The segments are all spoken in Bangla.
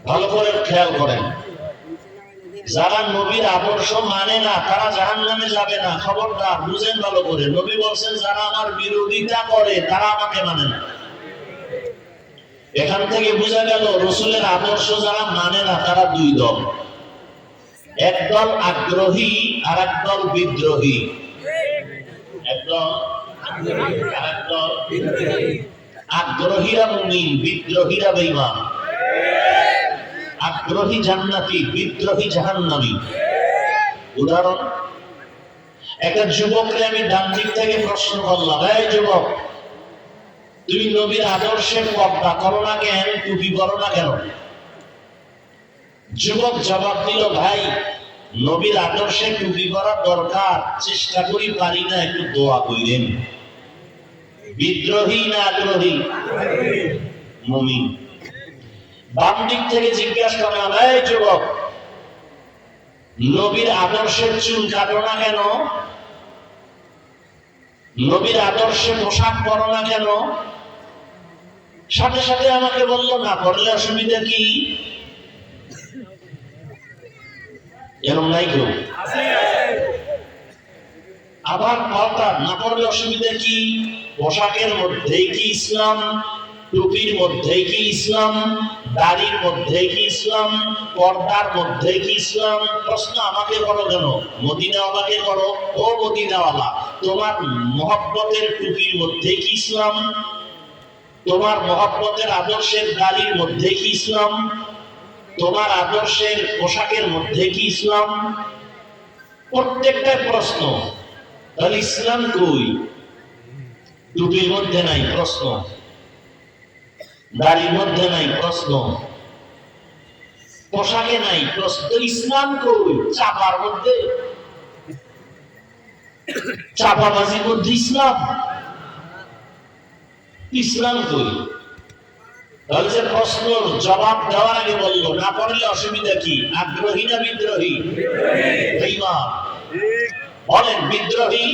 ভালো করে খেয়াল করেন, যারা নবীর আদর্শ মানে না তারা জাহান্নামে যাবে না। খবরদার বুঝেন ভালো করে। নবী বলছেন যারা আমার বিরোধিতা করে তারা আমাকে মানে না। এখান থেকে বোঝা গেল রাসূলের আদর্শ যারা মানে না তারা দুই দল, একদল আগ্রহী আর একদল বিদ্রোহী। একদল আর একদল বিদ্রোহী। আগ্রহীরা মুমিন, বিদ্রোহীরা বেঈমান। আগ্রহী জান্নাতি, বিদ্রোহী জাহান্নামী। উদাহরণ, একটা যুবককে আমি ডান দিক থেকে প্রশ্ন করলাম, এই যুবক তুমি নবীর আদর্শে পর্দা করো না কেন, টুপি পরো না কেন? যুবক জবাব দিল, ভাই নবীর আদর্শে টুপি পরা দরকার, চেষ্টা করি পারি না, একটু দোয়া কইরেন। বিদ্রোহী না আগ্রহী? মুমিন। বাম দিক থেকে জিজ্ঞাসা করলাম, এই যুবক নবীর আদর্শের চুল কাটো না কেন, নবীর আদর্শে পোশাক পরো না কেন? সাথে সাথে আমাকে বললো, না পড়লে অসুবিধা কি? এরকম নাই কেউ? আবার পর্দা না পড়লে অসুবিধা কি? পোশাকের মধ্যেই কি ইসলাম? টুপির মধ্যেই কি ইসলাম? দাড়ির মধ্যেই কি ইসলাম? পর্দার মধ্যেই কি ইসলাম? প্রশ্ন আমাকে করো কেন? মদিনাওয়ালাকে করো। ও মদিনাওয়ালা, তোমার মহব্বতের টুপির মধ্যেই কি ইসলাম? তোমার মহব্বতের আদর্শের দাড়ির মধ্যে কি ইসলাম? তোমার আদর্শের পোশাকের মধ্যে কি ইসলাম? প্রত্যেকটা প্রশ্ন। তাহলে ইসলাম কই? টুপির মধ্যে নাই, প্রশ্ন। দাড়ির মধ্যে নাই, প্রশ্ন। পোশাকে নাই, প্রশ্ন। ইসলাম কই? চাপার মধ্যে, চাপাবাজির মধ্যে ইসলাম। ইসলাম কই? তাহলে যে প্রশ্ন জবাব দেওয়ার আগে বললো, না পড়লে অসুবিধা কি? আগ্রহী না বিদ্রোহী? বেঈমান। বলেন, বিদ্রোহী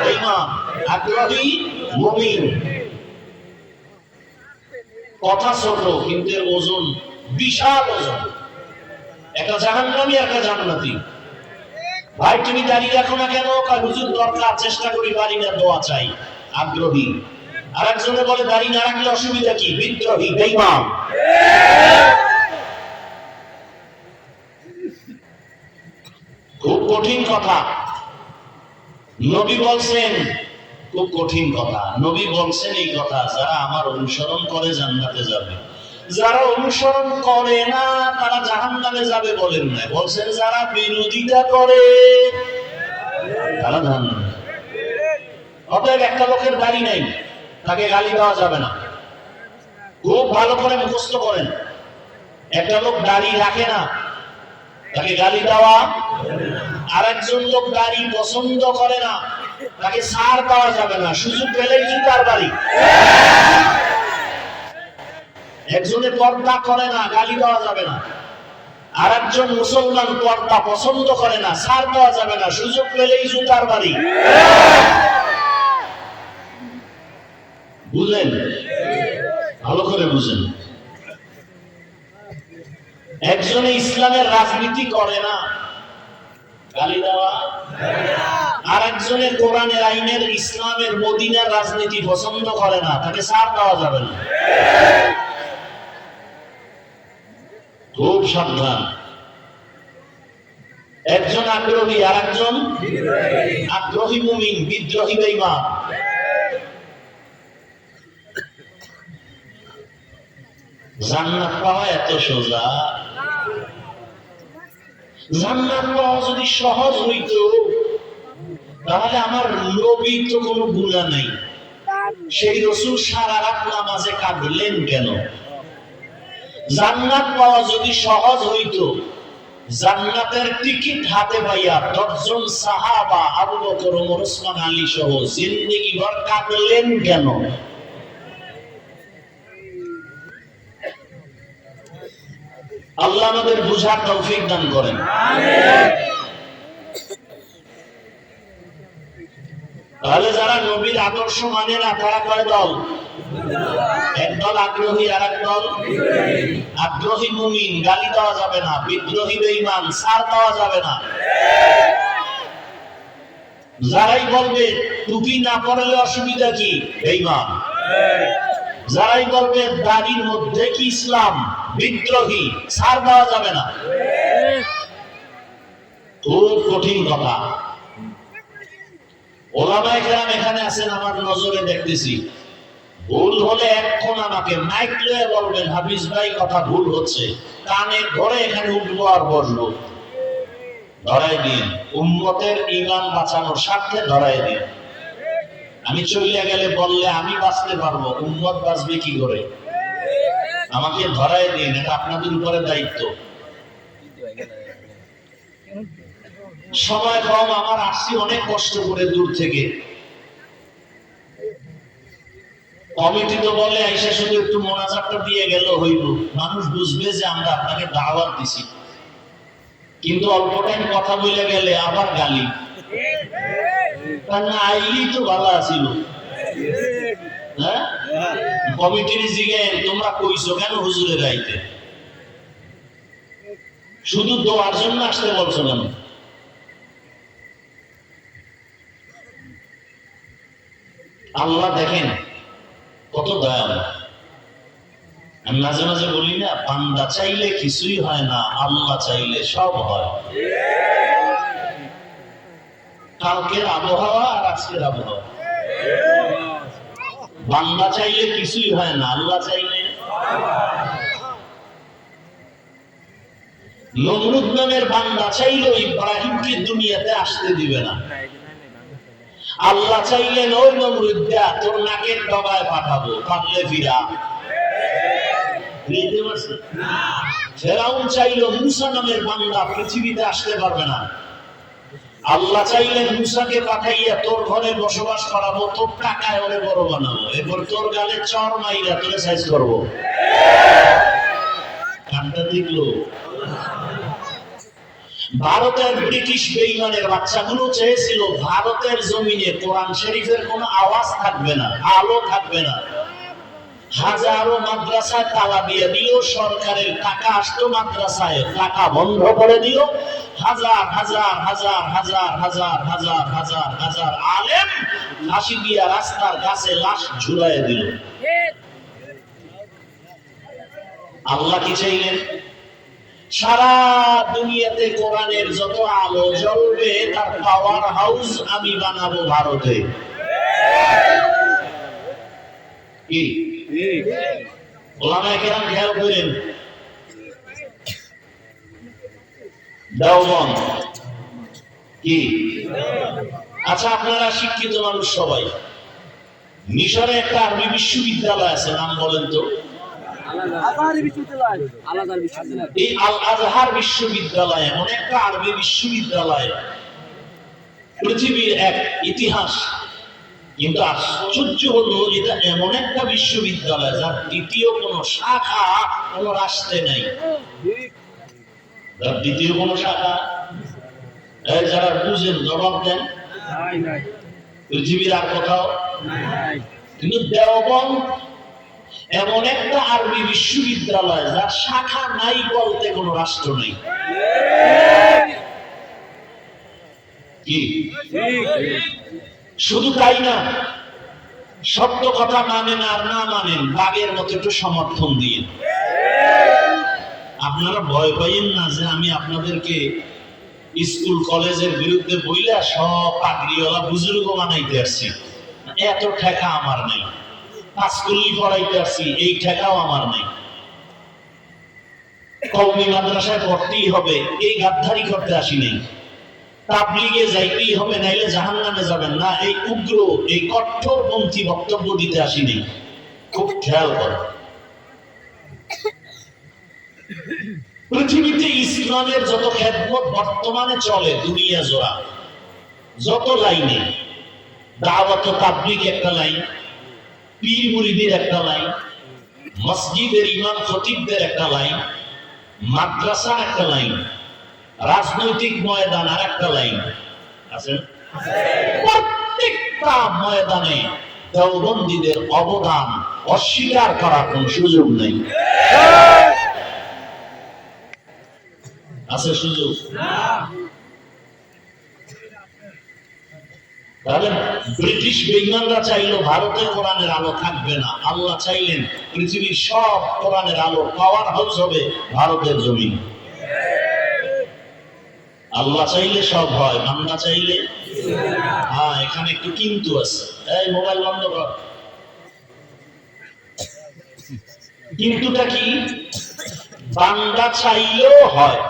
বেঈমান, আগ্রহী মুমিন। কথা ছোট কিন্তু ওজন বিশাল ওজন। একটা জাহান্নামী একটা জান্নাতি। ভাই তুমি দাঁড়িয়ে রাখো না কেন? হুজুর দরকার, চেষ্টা করি পারি না, দোয়া চাই। আগ্রহী। আর একজনে বলে দাঁড়িয়ে না রাখলে অসুবিধা কি? বিদ্রোহী বেঈমান। খুব কঠিন কথা নবী বলছেন, খুব কঠিন কথা নবী বলছেন। এই কথা যারা আমার অনুসরণ করে জান্নাতে যাবে, যারা অনুসরণ করে না তারা জাহান্নামে যাবে বলেন না, বলছেন যারা বিরোধিতা করে তারা জাহান্নামে। অতএব একটা লোকের দাড়ি নাই, তাকে গালি দেওয়া যাবে না। খুব ভালো করে মুখস্থ করেন, একটা লোক দাড়ি রাখে না, তাকে গালি দেওয়া। আর একজন লোক দাড়ি পছন্দ করে না, তাকে ছাড় দেওয়া যাবে না, সুযোগ পেলেই জুতার বাড়ি। একজনে পর্দা করে না, গালি দেওয়া যাবে না। আর একজন মুসলমান পর্দা পছন্দ করে না, ছাড় দেওয়া যাবে না, সুযোগ পেলেই জুতার বাড়ি। বুঝলেন? ভালো করে বুঝেন। একজনে ইসলামের রাজনীতি করে না, গালি দেওয়া। আর একজনে কোরআনের আইনের ইসলামের মদিনার রাজনীতি পছন্দ করে না, তাকে ছাড় দেওয়া যাবে না। খুব সাবধান। একজন আগ্রহী আর একজন আগ্রহী মুমিন, বিদ্রোহী বেঈমান। জান্নাত পাওয়া এত সোজা? জান্নাত পাওয়া যদি সহজ হইতো তাহলে আমার নবীর তো কোনো গুনাহ নাই, সেই রাসূল সারা রাত নামাজে কাঁদলেন কেন? জান্নাত পাওয়া যদি সহজ হইতো, জান্নাতের টিকিট হাতে পাইয়া 10 জন সাহাবা আবু বকর, ওমর, ওসমান, আলী সহ জিন্দেগি ভর কাঁদলেন কেন? আল্লাহ আমাদের বুঝার তৌফিক দান করেন। তাহলে যারা নবীর আদর্শ মানে না তারা কয় দল? একদল আগ্রহী আর একদল আগ্রহী মুমিন গালি দেওয়া যাবে না, বিদ্রোহী বেঈমান ছাড় দেওয়া যাবে না। যারাই বলবে টুপি না পরলে অসুবিধা কি, বেঈমান। যারাই বলবে দাড়ির মধ্যে কি ইসলাম, বিদ্রোহী, ছাড় দেওয়া যাবে না। খুব কঠিন কথা। ওলামায়ে কেরাম এখানে আছেন, আমার নজরে দেখতেছি। ভুল হলে এখন আমাকে মাইক লয়ে বলবেন হাফিজ ভাই কথা ভুল হচ্ছে, কানে ধরে এখানে উঠবো আর বসবো। ধরাই দিন, উম্মতের ঈমান বাঁচানোর স্বার্থে ধরাই দিন। আমি চলে গেলে বললে আমি বাঁচতে পারবো, উম্মত বাঁচবে কি করে? আমাকে ধরাই দিন, এটা আপনাদের উপরে দায়িত্ব। সময় কম, আমার আসছি অনেক কষ্ট করে দূর থেকে। কমিটি তো বলে আইসা শুধু একটু মোনাজাতটা দিয়ে গেল হইব, মানুষ বুঝবে যে আমরা আপনাকে দাওয়াত দিছি। কিন্তু অল্প টাইম কথা বলে গেলে আবার গালি, না আইলি তো ভালো আছিল। হ্যাঁ, কমিটির জিগেন তোমরা কইছো কেন হুজুরের আইতে, শুধু দোয়ার জন্য আসতে বলছো কেন? আল্লাহ দেখেন কত দয়ালু। আমি মাঝে মাঝে বলি না, বান্দা চাইলে কিছুই হয় না, আল্লাহ চাইলে সব হয়। কালকের আবহাওয়া আর আজকের আবহাওয়া, বান্দা চাইলে কিছুই হয় না, আল্লাহ চাইলে। নমরুদ নামের বান্দা চাইলেও ইব্রাহিমকে দুনিয়াতে আসতে দিবে না। আল্লাহ চাইলেন ওই নমরুদ দা তোর নাকের ডগায় পাঠাবো, পারলে ফিরা। ফেরাউন চাইল মুসা নামের বান্দা পৃথিবীতে আসতে পারবে না। আল্লাহ চাইলেন মুসাকে পাঠাইয়া তোর ঘরে বসবাস করাবো, তোর টাকায় ওরে বড় বানাবো, এরপর তোর গালে চর মাইরা তোরে সাইজ করবো। কানটা দেখলো। ভারতের ব্রিটিশ বেঈমানের বাচ্চাগুলো চেয়েছিল ভারতের জমিনে কোরআন শরীফের কোনো আওয়াজ থাকবে না, আলো থাকবে না। হাজারো মাদ্রাসায় তালা দিয়ে দিল, সরকারের টাকা আসতো মাদ্রাসায়, টাকা বন্ধ করে দিল। হাজার হাজার হাজার হাজার হাজার হাজার হাজার হাজার আলেম ফাঁসি দিয়া রাস্তার কাছে লাশ ঝুলাই দিল। আল্লাহ কি চাইলেন? সারা দুনিয়াতে কোরআনের যত আলো জ্বলবে তার পাওয়ার হাউস আমি বানাবো ভারতে। কি ওলামায়ে কেরাম খেয়াল করেন, দেওবন্দ কি? আচ্ছা, আপনারা শিক্ষিত মানুষ সবাই, মিশরে একটা আরবি বিশ্ববিদ্যালয় আছে, নাম বলেন তো? এই আল আজহার বিশ্ববিদ্যালয় এমন একটা আরবি বিশ্ববিদ্যালয়, পৃথিবীর এক ইতিহাস। কিন্তু আশ্চর্য হলো, এটা এমন একটা বিশ্ববিদ্যালয় যার দ্বিতীয় কোন শাখা কোন রাষ্ট্রে নাই। যার দ্বিতীয় কোন শাখা, যারা বুঝেন জবাব দেন, পৃথিবীর আর কোথাও। কিন্তু দেওবন্দ এমন একটা আরবি বিশ্ববিদ্যালয় যার শাখা নাই বলতে কোন রাষ্ট্র নেই। কি শুধু তাই না, সত্য কথা মানেন আর না মানেন বাঘের মতো একটু সমর্থন দিয়ে। আপনারা ভয় পাইয়েন না যে আমি আপনাদেরকে স্কুল কলেজের বিরুদ্ধে বইলা সব পাগড়িওয়ালা বুজুর্গ বানাইতে আসছি, এত ঠেকা আমার নেই। পাঁচকুল্লি পড়াইতে আসছি, এই ঠেকাও আমার নেই। কওমি মাদ্রাসায় পড়তেই হবে, এই গাদ্দারি করতে আসি নেই। তাবলীগে যাইতেই হবে, নাইলে জাহান্নামে যাবেন না, এই উগ্র এই কঠোরপন্থী বক্তব্য দিতে আসি নেই। খুব খেয়াল করো, পৃথিবীতে ইসলামের যত খেদমত বর্তমানে চলে দুনিয়া জোড়া, যত লাইনে, দাওয়াত ও তাবলীগ একটা লাইন, পীর মুরিদের একটা লাইন, মসজিদের ইমাম খতিবদের একটা লাইন, মাদ্রাসা একটা লাইন, রাজনৈতিক ময়দান আর একটা লাইন আছে। প্রত্যেকটা ময়দানে দেওবন্দীদের অবদান অস্বীকার করার কোন সুযোগ নেই। আছে সুযোগ? তাহলে ব্রিটিশ বেঈমানরা চাইলো ভারতে কোরআনের আলো থাকবে না, আল্লাহ চাইলেন পৃথিবীর সব কোরআনের আলো পাওয়ার হাউস হবে ভারতের জমিন। আল্লাহ চাইলে সব হয়, বান্দা চাইলে। হ্যাঁ, এখানে একটু কিন্তু আছে। এই মোবাইল বন্ধ কর। কিন্তুটা কি? বান্দা চাইলেও হয়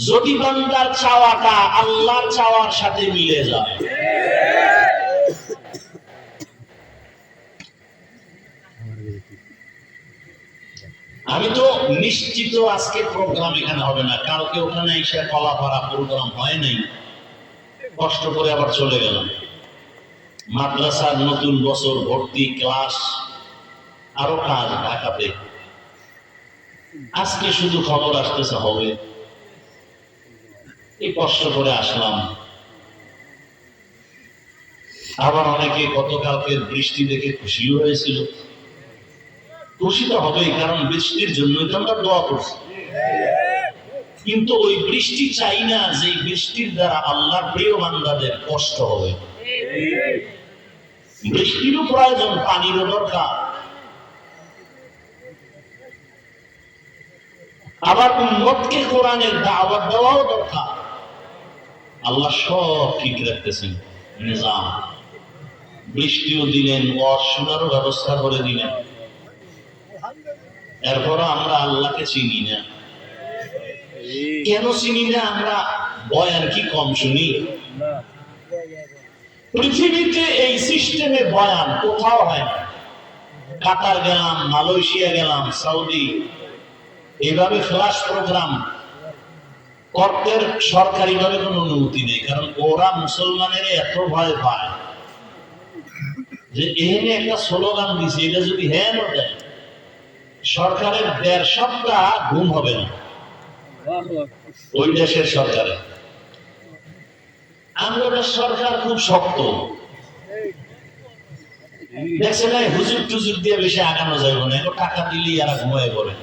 যদি বান্দার চাওয়াটা আল্লাহর চাওয়ার সাথে মিলে যায়। আমি তো নিশ্চিত আজকে প্রোগ্রাম এখানে হবে না, কালকে ওখানে এসে কলাপাড়া প্রোগ্রাম হয় নাই, কষ্ট করে আবার চলে গেলাম। মাদ্রাসার নতুন বছর, ভর্তি ক্লাস, আরো কাজ ঢাকাতে। আজকে শুধু খবর আসতেছে হবে, এই কষ্ট করে আসলাম। আবার অনেকে গতকালকের বৃষ্টি দেখে খুশিও হয়েছিল। খুশি তো হবেই, কারণ বৃষ্টির জন্যই তো আমরা দোয়া করছি। কিন্তু ওই বৃষ্টি চাই না যে বৃষ্টির দ্বারা আল্লাহর প্রিয় বান্দাদের কষ্ট হবে। বৃষ্টিরও প্রয়োজন, পানিরও দরকার। আবার উম্মতকে কোরআনের দাওয়াত দেওয়াও দরকার। আল্লাহ সব ঠিক রাখতেছেন, নিজাম। বৃষ্টিও দিলেন, ওয়াজ শোনারও ব্যবস্থা করে দিলেন। এরপরও আমরা আল্লাহকে চিনি না। কেন চিনি না? আমরা বয়ান কি কম শুনি? পৃথিবীতে এই সিস্টেমে বয়ান কোথাও হয় না। কাতার গেলাম, মালয়েশিয়া গেলাম, সৌদি, এইভাবে ফ্ল্যাশ প্রোগ্রাম করতে সরকারি ভাবে কোনো অনুমতি নেই, কারণ ওরা মুসলমানের এত ভয় পায় যে এখানে একটা স্লোগান দিছে, এটা যদি হ্যাঁ দেয় সরকারের 1.5 সপ্তাহ ঘুম হবে না। ওই দেশের সরকারে আমাদের সরকার খুব শক্ত। দেখছে না, হুজুর টুজুর দিয়ে বেশি আগানো যাবে না, টাকা দিলেই এরা ঘুমায় পড়ে।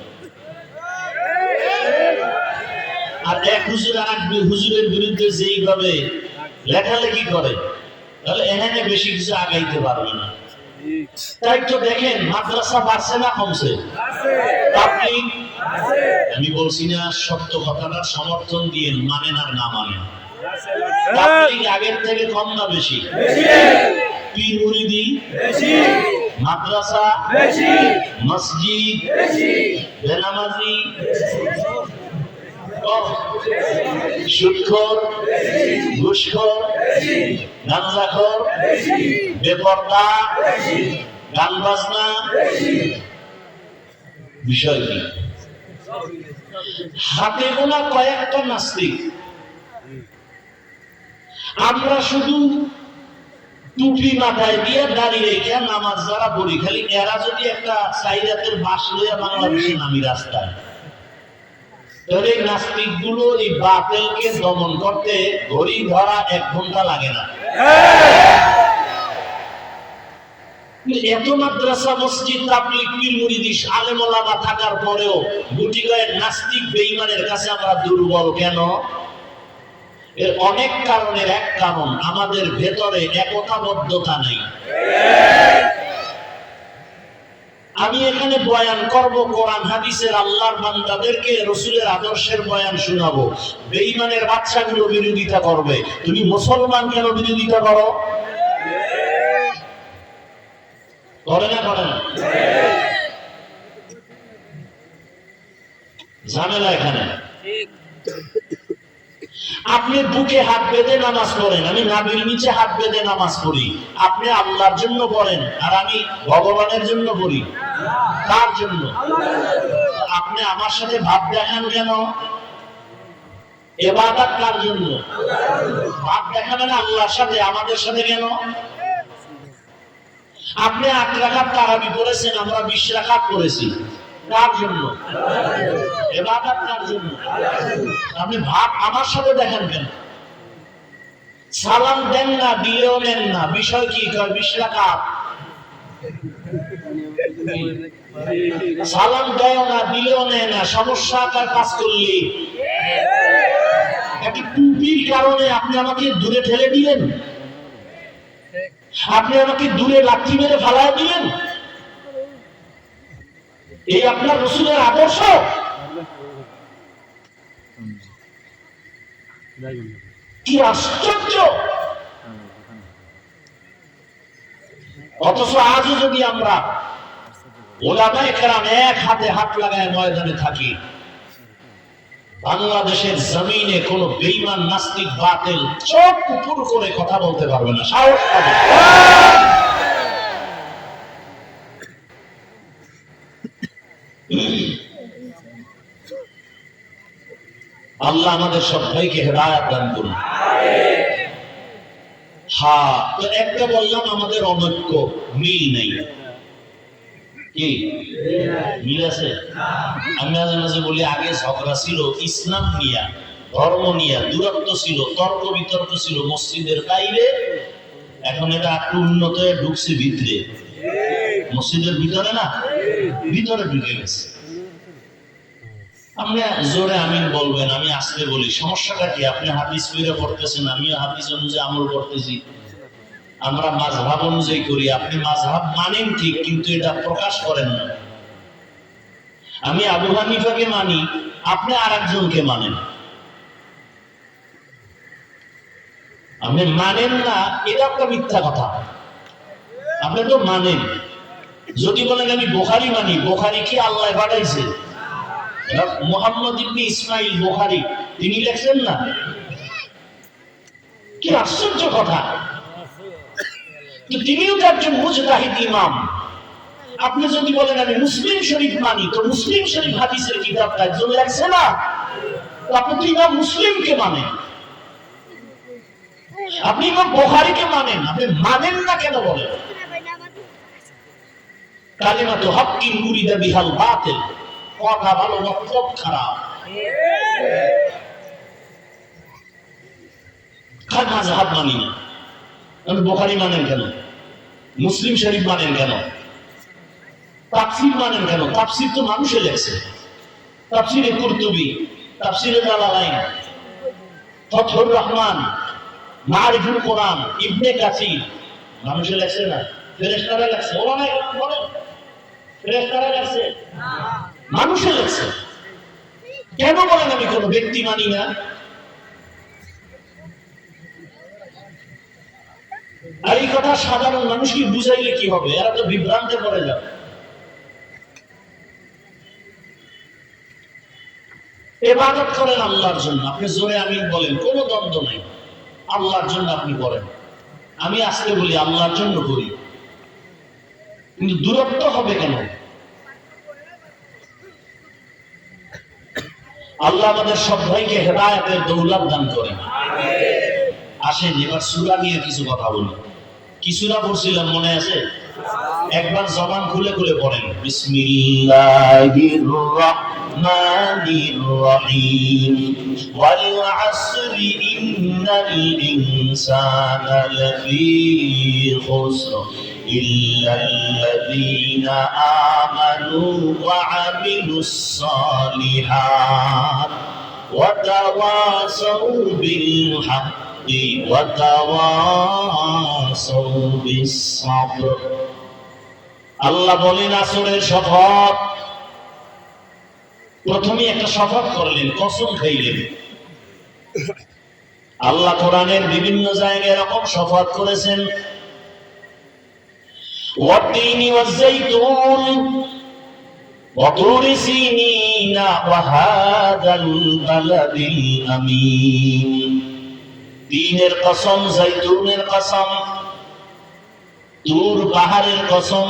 আর এক হুজুর আর হুজুরের বিরুদ্ধে যেইভাবে লেখালেখি করে, তাহলে এখানে বেশি কিছু আগাইতে পারবে না। তাই তো দেখেন, মাদ্রাসা বাড়ছে না কমছে? আমি বলছি না সত্য কথাটার সমর্থন দিয়ে মানেন আর না মানেন, আগের থেকে কম না বেশি? পীর মুরিদি বেশি, মাদ্রাসা বেশি, মসজিদ বেশি, বেনামাজি সুদখোর, ঘুষখোর, গাঁজাখোর, বেপরদা, গান বাজনা। বিষয় কি? হাতে গোনা কয়েকটা নাস্তিক। আমরা শুধু টুপি মাথায় দিয়ে দাঁড়িয়ে রেখে নামাজ যারা পড়ি, খালি এরা যদি একটা সাইরাতের বাস লইয়া বাংলাদেশে নামি রাস্তায়, তাহলে নাস্তিক গুলো এই বাতিলকে দমন করতে ঘড়ি ধরা 1 ঘন্টা লাগে না। এত মাদ্রাসা, মসজিদ, তাবলীগ, পীর মুরিদি, আলেম ওলামা থাকার পরেও গুটি কয়েক নাস্তিক বেঈমানের কাছে আমরা দুর্বল কেন? এর অনেক কারণের এক কারণ, আমাদের ভেতরে একতাবদ্ধতা নেই। আমি এখানে বয়ান করব কোরআন হাদিসের, আল্লাহর বান্দাদেরকে রাসূলের আদর্শের বয়ান শোনাবো। বেঈমানের বাচ্চাগুলো বিরোধিতা করবে, তুমি মুসলমান কেন বিরোধিতা করো? করে না? করে না? ঝামেলা এখানে। আপনি বুকে হাত বেঁধে নামাজ পড়েন, আমি নাভির নিচে হাত বেঁধে নামাজ পড়ি। আপনি আল্লাহর জন্য পড়েন আর আমি ভগবানের জন্য পড়ি। কার জন্য? আপনি আমার সাথে ভাব দেখান কেন? ইবাদত কার জন্য? ভাব দেখাবেন আল্লাহর সাথে, আমাদের সাথে কেন? আপনি 8 রাকাত তারাবি পড়েছেন, আমরা 20 রাকাত পড়েছি। কার জন্য? ইবাদত কার জন্য? আপনি ভাব আমার সাথে দেখেন কেন? সালাম দেন না, দিলেও নেন না, বিষয় কি? 20 রাকাত। সালাম দেয় না, দিলেও নেয় না, সমস্যা তার কাজ করলে একটি টুপির কারণে আপনি আমাকে দূরে ঠেলে দিলেন, আপনি আমাকে দূরে লাথি মেরে ফালায় দিলেন। এই আপনার রাসূলের আদর্শ? কি আশ্চর্য! অথচ আজও যদি আমরা ওলামায়ে কেরাম এক হাতে হাত লাগায় ময়দানে থাকি, বাংলাদেশের জমিনে কোন বেঈমান নাস্তিক বাতিল চোখ উপর করে কথা বলতে পারবে না, সাহস পাবে। আল্লাহ আমাদের সবাইকে হেদায়েত দান করুন। হ্যাঁ, তো একটা বললাম আমাদের অনৈক্য, মিল নেই। কি মিল আছে? আমি মাঝে মাঝে বলি আগে ঝগড়া ছিল ইসলাম নিয়া, ধর্ম নিয়া, দূরত্ব ছিল, তর্ক বিতর্ক ছিল মসজিদের বাইরে, এখন এটা একটু উন্নত হয়ে ঢুকছে ভিতরে, মসজিদের ভিতরে না, ভিতরে ঢুকে গেছে। আপনি জোরে আমিন বলবেন, আমি আস্তে বলি, সমস্যাটা কি? আপনি হাদিস পড়ে পড়তেছেন, আমিও হাদিস অনুযায়ী আমল করতেছি, আমরা মাযহাব অনুযায়ী করি। আপনি মাযহাব মানেন ঠিক, কিন্তু এটা প্রকাশ করেন না। আমি আবু হানিফাকে মানি, আপনি আরেকজনকে মানেন। আপনি মানেন না, এটা একটা মিথ্যা কথা। আপনি তো মানেন। যদি বলেন আমি বুখারী মানি, বুখারী কি আল্লাহ পাঠাইছে? মুহাম্মদ ইবনে ইসমাইল বুখারী তিনি লেখছেন না? কি আশ্চর্য কথা! তিনিও তো একজন মুজতাহিদ ইমাম। আপনি যদি বলেন আমি মুসলিম শরীফ মানি, তো মুসলিম শরীফ হাদিসের কিতাবটা একজন লেখছে না? তো আপনি তো ইমাম মুসলিমকে মানেন, আপনি ইমাম বুখারীকে মানেন, আপনি মানেন না কেন বলেন? কালিমাতু হাক্কিন উরিদা বিহাল বাতিল, কথা ভালো মতলব খারাপ। কার মাযহাব মানি না? আপনি বুখারী মানেন কেন? মুসলিম শরীফ মানেন কেন? তাফসীর মানেন কেন? তাফসীর তো মানুষে লেখছে, তাফসীরে কুরতুবী, তাফসীরে জালালাইন, ফাতহুর রহমান, মারিফুল কোরআন, ইবনে কাসির মানুষে লেখছে না? ফেরেশতারা লেখছে? ওলামায়ে কেরাম বলেন ফেরেশতারা লেখছে? মানুষে লেখছে। কেন বলেন আমি কোন ব্যক্তি মানি না? আর এই কথা সাধারণ মানুষকে বুঝাইলে কি হবে? এরা তো বিভ্রান্তে পড়ে যাবে। ইবাদত করেন আল্লাহর জন্য, আপনি জোরে আমিন বলেন, কোনো দ্বন্দ্ব নাই, আল্লাহর জন্য আপনি করেন। আমি আজকে বলি আল্লাহর জন্য করি, কিন্তু দূরত্ব হবে কেন? আল্লাহ আমাদের সবাইকে হেদায়েতের দৌলত দান করেন। আসেন এবার সূরা নিয়ে কিছু কথা বলি। কি সূরা পড়ছিলাম মনে আছে? একবার জবান খুলে খুলে পড়েন, বিসমিল্লাহির রাহমানির রহিম, ওয়াল আসরি ইন্নাল ইনসানা লাফী খুসর ইল্লাল্লাযীনা আমানু ওয়া আমিলুস সালিহাত ওয়া তাওয়াসাউ বিল হক ওয়া তাওয়াসাউ বিস সাবর। আল্লাহ বলেন আসরের শপথ। প্রথমে একটা শপথ করলেন, কসম খাইলেন। আল্লাহ কোরআনের বিভিন্ন জায়গায় এরকম শপথ করেছেন, ওয়াত-তিনি ওয়াজ-যাইতুন ওয়া তুরি সিনিনা ওয়া হাযাল বালাদিল আমিন। তিনের কসম, যাইতুনের কসম, তুর পাহাড়ের কসম,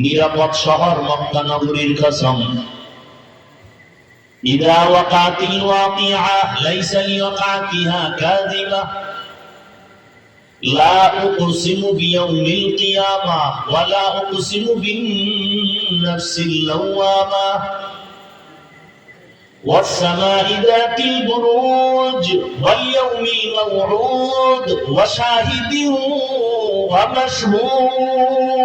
নিরাপদ শহর মক্কা নগরীর কসম। ইযা ওয়াকাতিল ওয়াকিআ লাইসা লিওয়াকাতিহা কাযিবা লা উকসিমু বিয়াউমিল কিয়ামাহ ওয়া লা উকসিমু বিন নাফসিল লাওয়ামা ওয়াস সামাই যাতিল বুরুজ ওয়াল ইয়াউমিল মাওউদ ওয়া শাহিদিন ওয়া মাশহুদ।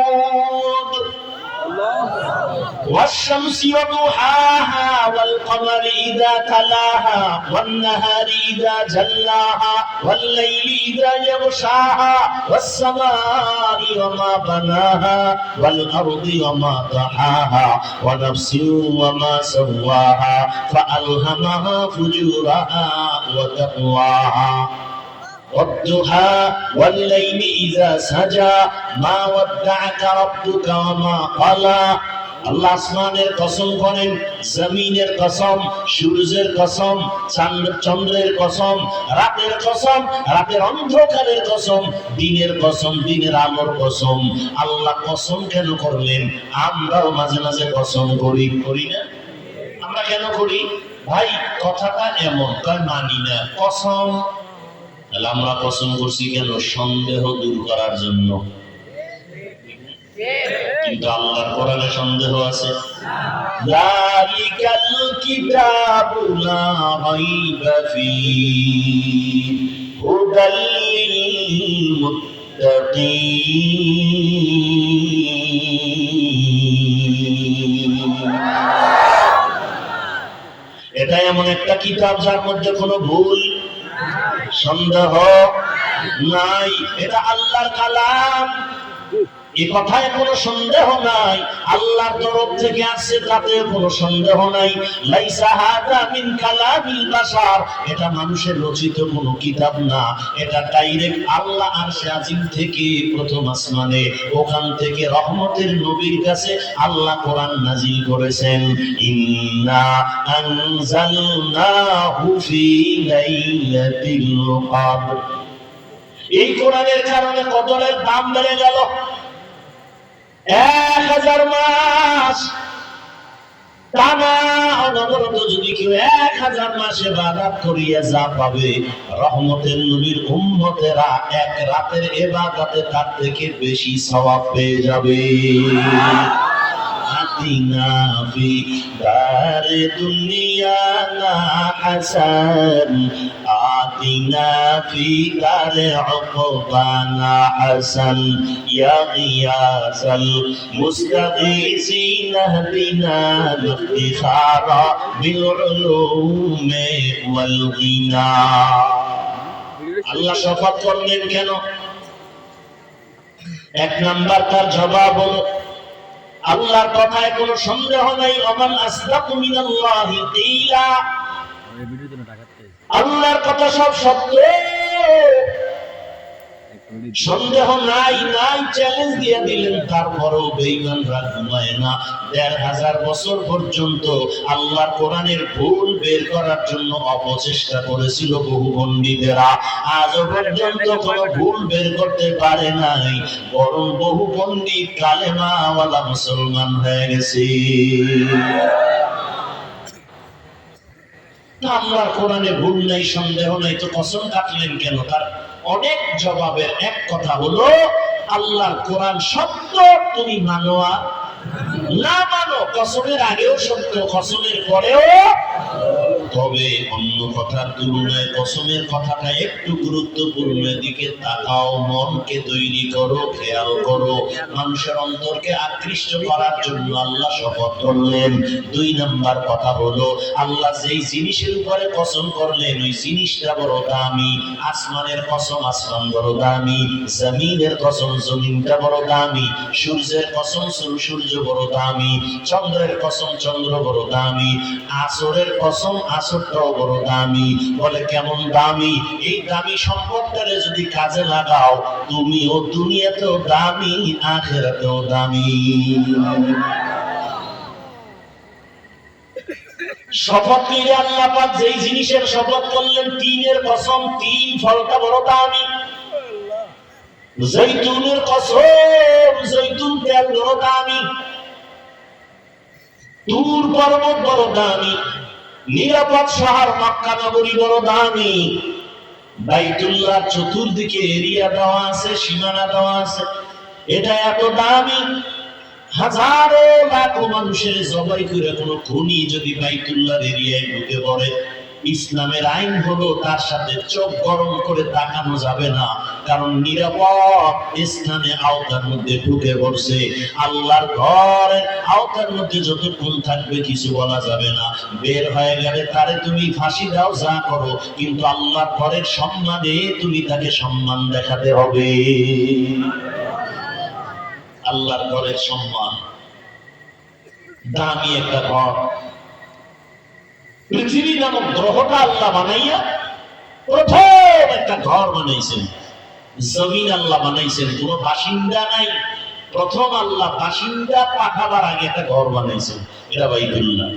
والشمس وضحاها والقمر إذا تلاها والنهار إذا جلاها والليل إذا يغشاها والسماء وما بناها والأرض وما طحاها ونفس وما سواها فألهمها فجورها وتقواها والضحى والليل إذا سجى ما ودعك ربك وما قلى আল্লাহ আসমানের কসম করেন, জমিনের কসম, সূর্যের কসম, চন্দ্রের কসম, রাতের কসম, রাতের অন্ধকারের কসম, দিনের কসম, দিনের আলোর কসম। আল্লাহ কসম কেন করলেন? আমরাও মাঝে মাঝে কসম করি, করি না? আমরা কেন করি ভাই? কথাটা এমন, কয় মানি না, কসম। তাহলে আমরা কসম করছি কেন? সন্দেহ দূর করার জন্য। কিন্তু আল্লাহর কোরআনে সন্দেহ আছে। যালিকাল কিতাবু লা রাইবা ফীহি হুদাল লিল মুত্তাকিন। এটা এমন একটা কিতাব যার মধ্যে কোনো ভুল সন্দেহ নাই। এটা আল্লাহর কালাম, এই কথায় কোনো সন্দেহ নাই। আল্লাহর তরফ থেকে আসছে, তাতে কোনো সন্দেহ নাই। লাইসা হাদা মিন কালামিল বাশার, এটা মানুষের রচিত কোনো কিতাব না। এটা ডাইরেক্ট আল্লাহ আরশে আজিম থেকে প্রথম আসমানে, ওখান থেকে রহমতের নবীর কাছে আল্লাহ কোরআন নাজিল করেছেন। ইন্না আনজালনাহু ফি লাইলাতিল কদর। এই কোরআনের কারণে কদরের দাম বেড়ে গেল। 1000 মাস টানা অনবরত যদি কেউ 1000 মাস ইবাদত করিয়া যা পাবে, রহমতের নবীর উম্মতেরা এক রাতের ইবাদতে তার থেকে বেশি সওয়াব পেয়ে যাবে। আতিনা ফি দারে দুনিয়ানা হাসান আতিনা ফি দারে উকবানা হাসান ইয়া গিয়াসাল মুস্তাগীসিন ইহদিনা বিখারা বিল উলুমি ওয়াল গিনা। আল্লাহ শপথ করলেন কেন? এক নাম্বার তার জবাব হলো, আল্লাহর কথায় কোনো সন্দেহ নাই। ওমান আসদাকু মিনাল্লাহি কিলা, আল্লাহর কথা সব সত্য, সন্দেহ নাই, নাই, চ্যালেঞ্জ দিয়ে দিলেন। তারপরেও বেঈমানরা ঘুমায় না। 1500 বছর পর্যন্ত আল্লাহর কোরআনের ভুল বের করার জন্য অপচেষ্টা করেছিল বহু পণ্ডিতেরা, আজও পর্যন্ত কোনো ভুল বের করতে পারে নাই। বরং বহু পণ্ডিত কালেমাওয়ালা মুসলমান হয়ে গেছে। আল্লাহর কোরআনে ভুল নাই, সন্দেহ নাই, তো কসম কাটলেন কেন? তার অনেক জবাবের এক কথা হলো, আল্লাহর কোরআন সত্য, তুমি মানো আর না মানো, কসমের আগেও সত্য, কসমের পরেও। তবে অন্য কথার তুলনায় কসমের কথাটা একটু গুরুত্বপূর্ণ। দিকে তাকাও, মনকে তৈরি করো, খেয়াল করো। মানুষের অন্তরকে আকৃষ্ট করার জন্য আল্লাহ শপথ করলেন। 2 নাম্বার কথা হলো, আল্লাহ যেই জিনিসের উপরে কসম করলেন ওই জিনিসটা বড় দামি। আসমানের কসম, আসমান বড় দামি। জমিনের কসম, জমিনটা বড় দামি। সূর্যের কসম, সূর্য বড় দামি। চন্দ্রের কসম, চন্দ্র বড় দামি। আসরের কসম, আসরটাও বড় দামি। বলে কেমন দামি? এই দামি সম্পদটারে যদি কাজে লাগাও, তুমিও দুনিয়াতেও দামি, আখিরাতেও দামি। শপথ নিয়ে আল্লাহ পাক যেই জিনিসের শপথ করলেন, 3 কসম, 3 ফলটা বড় দামি। জৈতুনের কসম, জৈতুন তেল বড় দামি। তুর পর্বত বড় দামি। নিরাপদ শহর মক্কা নগরী বড় দামি। বাইতুল্লাহ চতুর্দিকে এরিয়া দেওয়া আছে, সীমানা দেওয়া আছে, এটা এত দামি। হাজারো লাখো মানুষের জবাই করে কোনো খুনি যদি বাইতুল্লাহর এরিয়ায় ঢুকে পড়ে, ইসলামের আইন হলো তার সাথে চোখ গরম করে তাকানো যাবে না, কারণ নিরাপদ ইসলামে আওতার মধ্যে ঢুকে পড়ছে। আল্লাহর ঘরের আওতার মধ্যে যতক্ষণ থাকবে কিছু বলা যাবে না, বের হয়ে গেলে তারে তুমি ফাঁসি দাও যা করো, কিন্তু আল্লাহর ঘরের সম্মানে তুমি তাকে সম্মান দেখাতে হবে। আল্লাহর ঘরের সম্মান দামি একটা ঘর। পৃথিবী নামক গ্রহটা আল্লাহ বানাইয়া প্রথম একটা ঘর বানাইছেন। জমিন আল্লাহ বানাইছেন, কোনো বাসিন্দা নাই। প্রথম আল্লাহ বাসিন্দা পাঠাবার আগে একটা ঘর বানাইছেন, এটা বাইতুল্লাহ।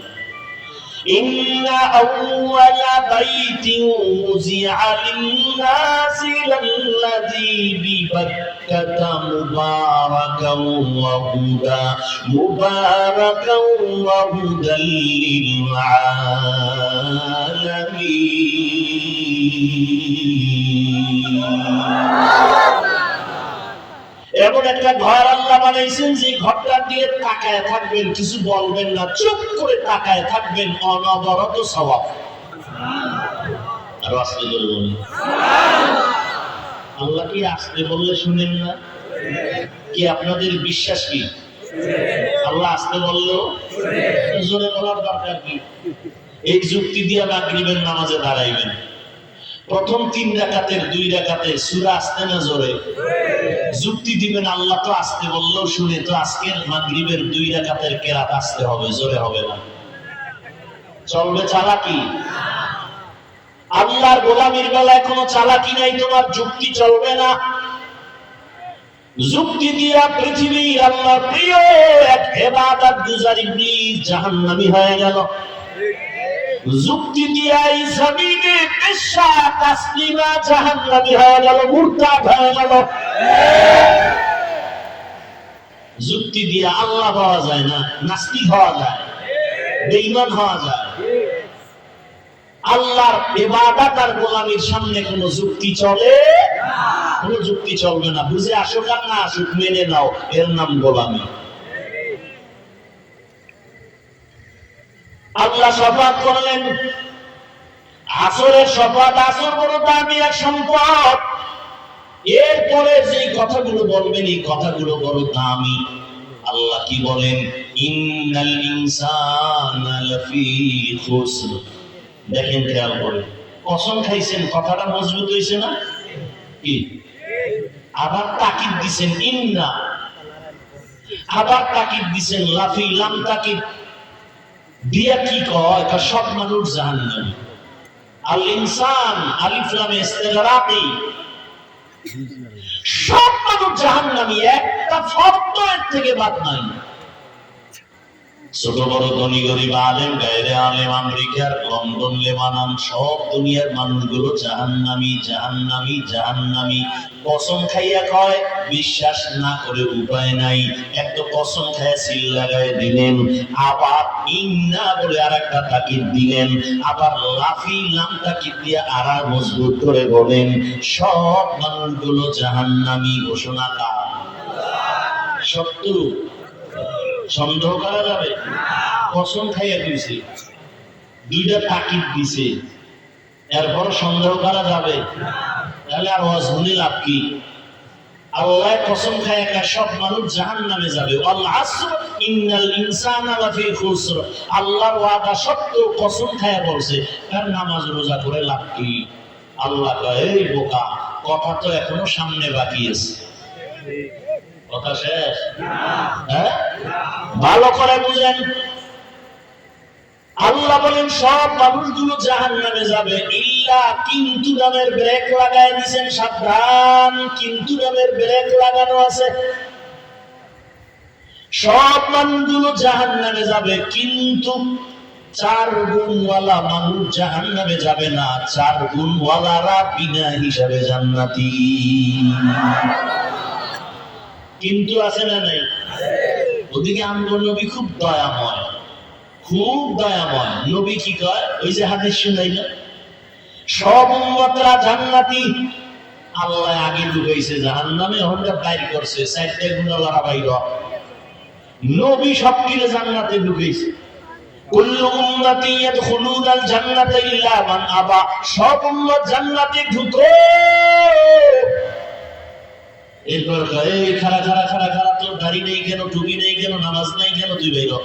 ইন্না আউওয়ালা বাইতিন উযিআ লিন-নাসি লাল্লাযী বিবাক্কাতা মুবারাকান ওয়া হুদাল লিল-আলামিন। এমন একটা ঘর আল্লাহ বানাইছেন যে ঘরটা দিয়ে তাকায় থাকবেন, কিছু বলবেন না, চুপ করে তাকায় থাকবেন, অনবরত সওয়াব। আর আসতে বলবেন আল্লাহ কি আসতে বললে শুনেন না? কি আপনাদের বিশ্বাস কি আল্লাহ আসতে বললেও জোরে বলার দরকার কি? এই যুক্তি দিয়ে মাগরিবের নামাজে দাঁড়াইবেন, প্রথম 3 রাকাতের 2 রাকাতে সূরা আসতে না জোরে যুক্তি দিবেন, আল্লাহ তো আসতে বললেও শুনে, তো আজকের মাগরিবের 2 রাকাতের কেরাত আসতে হবে, জোরে হবে না। চলবে চালাকি? আল্লাহর গোলামির বেলায় কোনো চালাকি নাই, তোমার যুক্তি চলবে না। যুক্তি দিয়া পৃথিবী আল্লাহর প্রিয় এক ইবাদত গুজার ইবলিস জাহান্নামী হয়ে গেল। যুক্তি দিয়া এই জমিনে বেশ্যা তাসলিমা জাহান্নামী হয়ে গেল, মুরতাদ হয়ে গেল। যুক্তি দিয়া আল্লাহ হওয়া যায় না, নাস্তিক হওয়া যায়, বেঈমান হওয়া যায়। আল্লাহর ইবাদত আর গোলামির সামনে কোনো যুক্তি চলে না, কোনো যুক্তি চলবে না। বুঝে আসুক আর না আসুক, মেনে নাও, এর নাম গোলামি। আল্লাহ শপথ করলেন, আসরের শপথ, আসর বড় দামি এক সম্পদ। এরপরে যে কথাগুলো বলবেন এই কথাগুলো বড় দামি। আল্লাহ কি বলেন? ইন্নাল ইনসানা লাফি খুসর। দেখেন খেয়াল করে, কসম খাইছেন, কথাটা মজবুত হয়েছে না? কি আবার তাকিদ দিছেন ইন্না, আবার তাকিদ দিছেন লাফি, লাম তাকিদ দিয়া কি কয়? সব মানুষ জাহান্নামী। আল ইনসান আলিফ লামে ইস্তিগরাকি, সব মানুষ জাহান্নামী, একটা ফর্দ এর থেকে বাদ নাই। ছোট বড়, ধনী গরিব, আলেম গায়রে আলেম, আমেরিকার লন্ডন, লেবানন, সব দুনিয়ার মানুষগুলো জাহান্নামী, জাহান্নামী, জাহান্নামী। কসম খাইয়া কয়, বিশ্বাস না করে উপায় নাই। একটা কসম খাইয়া সিল লাগায় দিলেন, আবার ইন্না বলে আরেকটা তাকিদ দিলেন, আবার লাফি লাম তাকিদ দিয়ে আরা মজবুত করে বলেন, সব মানুষগুলো জাহান্নামী। ঘোষণা কার? সত্য? সন্দেহ করা যাবে? কসম খাইয়া দিয়েছে, 2টা তাকিদ দিছে, এরপর সন্দেহ করা যাবে? তাহলে আর ওয়াজ শুনে লাভ কি? আল্লাহ কসম খাইয়া সব মানুষ জাহান্নামে যাবে। আল আসর ইন্নাল ইনসানা লাফি খুসর। আল্লাহর ওয়াদা সত্য, কসম খাইয়া বলছে। আর নামাজ রোজা করে লাভ কি? আল্লাহ কয়, এই বোকা, কথা তো এখনো সামনে বাকি আছে। কথা শেষ? হ্যাঁ, ভালো করে বুঝেন। আল্লাহ বলেন সব মানুষগুলো জাহান্নামে যাবে, ইল্লা, কিন্তু নামের ব্রেক লাগায় দিয়েছেন, সাবধান, কিন্তু নামের ব্রেক লাগানো আছে। সব মানুষগুলো জাহান্নামে যাবে, কিন্তু 4 গুণওয়ালা মানুষ জাহান্নামে যাবে না। 4 গুণওয়ালারা বিনা হিসাবে জান্নাতি। কিন্তু আছে না নাই? ওদিকে আমগো নবী খুব দয়াময়, খুব দয়াময়। নবী কি কয়? ওই যে হাদিস শুনাইল, সব উম্মতরা জান্নাতি। আল্লাহ আগে ঢুকাইছে জাহান্নামে, ওখানটা বাইর করছে, 4টে গুণওয়ালারা বাইর। নবী সবকিছু জান্নাতে ঢুকাইছে। কুল্লু উম্মতি ইয়াদখুলুনাল জান্নাতা ইল্লা মান আবা, সব উম্মত জান্নাতে ঢুকো। এরপর এই খাড়া খাড়া খাড়া খাড়া, তোর দাড়ি নেই কেন, টুপি নেই কেন, নামাজ নাই কেন, তুই বের হ।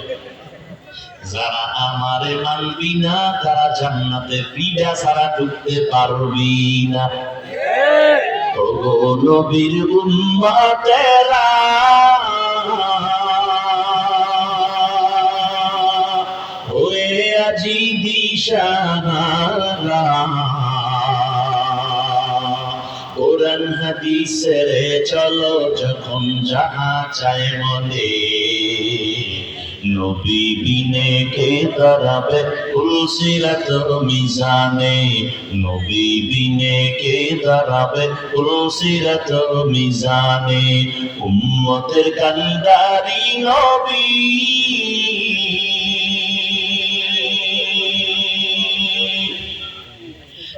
যারা আমারে মানবি না তারা জান্নাতে পিডা ছাড়া ঢুকতে পারবি না। ওগো নবীর উম্মতেরা, ওয়ে আজি দিশাহারা, কোরআন হাদিসের চলো যখন যাহা চায় মনে, নবী বিনে কে দাঁড়াবে পুলসিরাত মিজানে, নবী বিনে কে দাঁড়াবে পুলসিরাত মিজানে। উম্মতের কান্দারি নবী,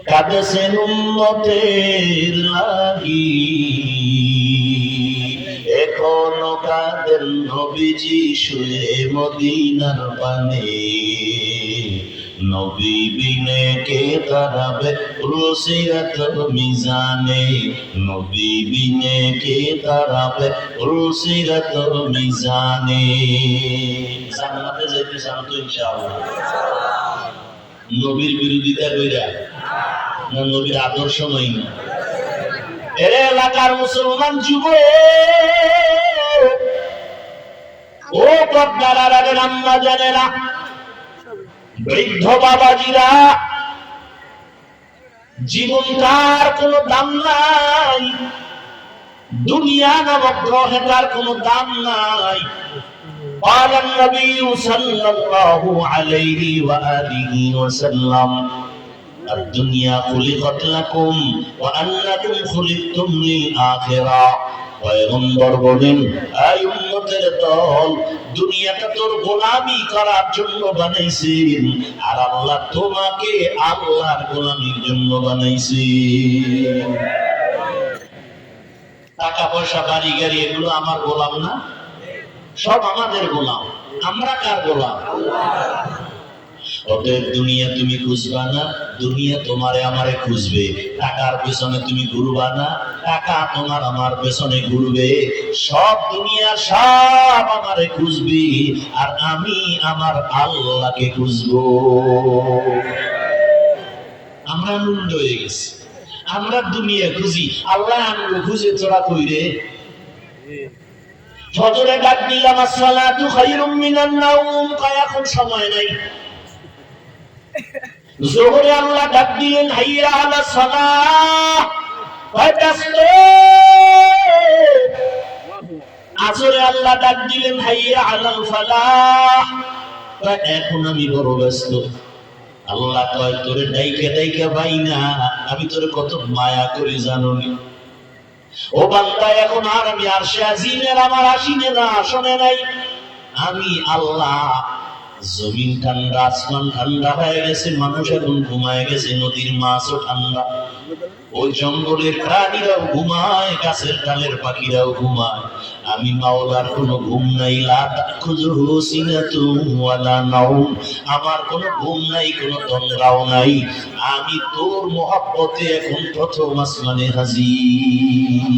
কাঁদেছেন উম্মতের লাগি, এখনো কাঁদেন নবীজি শুয়ে মদিনার পানে, নবী বিনে কে দাঁড়াবে পুলসিরাত মিজানে, নবী বিনে কে দাঁড়াবে পুলসিরাত মিজানে। জান্নাতে যাইতে চান তো ইনশাআল্লাহ? নবীর বিরোধিতা কইরা না নবীর আদর্শ নই না? এর এলাকার মুসলমান যুবক, ও পর্দার আড়ালের আম্মা জানেরা, বৃদ্ধ বাবাজিরা, জীবনটার কোনো দাম নাই, দুনিয়া নামক গ্রহে তার কোনো দাম নাই। قال النبي صلى الله عليه وآله وسلم الدنيا خلقت لكم وأنكم خلقتم للآخرة। পয়গম্বর বলেন, এই উম্মতের দল, দুনিয়াটা তোর গোলামি করার জন্য বানাইছেন, আর আল্লাহ তোমাকে আল্লাহর গোলামির জন্য বানাইছেন। টাকা পয়সা বাড়ি গাড়ি এগুলো আমার গোলাম না? সব আমাদের গোলাম। আমরা কার গোলাম? অতএব দুনিয়া তুমি খুঁজবা না, দুনিয়া তোমারে আমারে খুঁজবে। টাকার পেছনে তুমি ঘুরবা না, টাকা তোমার আমার পেছনে ঘুরবে। সব দুনিয়া সব আমারে খুঁজবি, আর আমি আমার আল্লাহকে খুঁজবো। আমরা মুন্ড হয়ে গেছি, আমরা দুনিয়া খুঁজি, আল্লাহ আনবো খুঁজে তোরা কইরে। ফজরে ডাক দিলাম আসসালাতু খায়রুম মিনান নাওম, কয় এখন সময় নাই। যোহরে আল্লাহ ডাক দিলেন হাইয়া আলাস সালাহ, কয় ব্যস্ত। আসরে আল্লাহ ডাক দিলেন হাইয়া আলাল ফালাহ, কয় এখন আমি বড় ব্যস্ত। আল্লাহ কয় তোরে ডাইকে ডাইকে পাই না, আমি তোরে কত মায়া করি জানোনি। ও বান্দা, এখন আর আমি আরশে আজিমের আমার আসিনে না, আসনে নাই। আমি আল্লাহ, জমিন ঠান্ডা, আসমান ঠান্ডা হয়ে গেছে, মানুষ এখন ঘুমায় গেছে, নদীর মাছও ঠান্ডা, ওই জঙ্গলের প্রাণীরাও ঘুমায়, গাছের ডালের পাখিরাও ঘুমায়। আমি মাওলার কোনো ঘুম নাই, লা তাখুযুহু সিনাতুন ওয়ালা নাওম, আমার কোনো ঘুম নাই, কোনো তন্দ্রাও নাই। আমি তোর মহব্বতে এখন প্রথম আসমানে হাজির।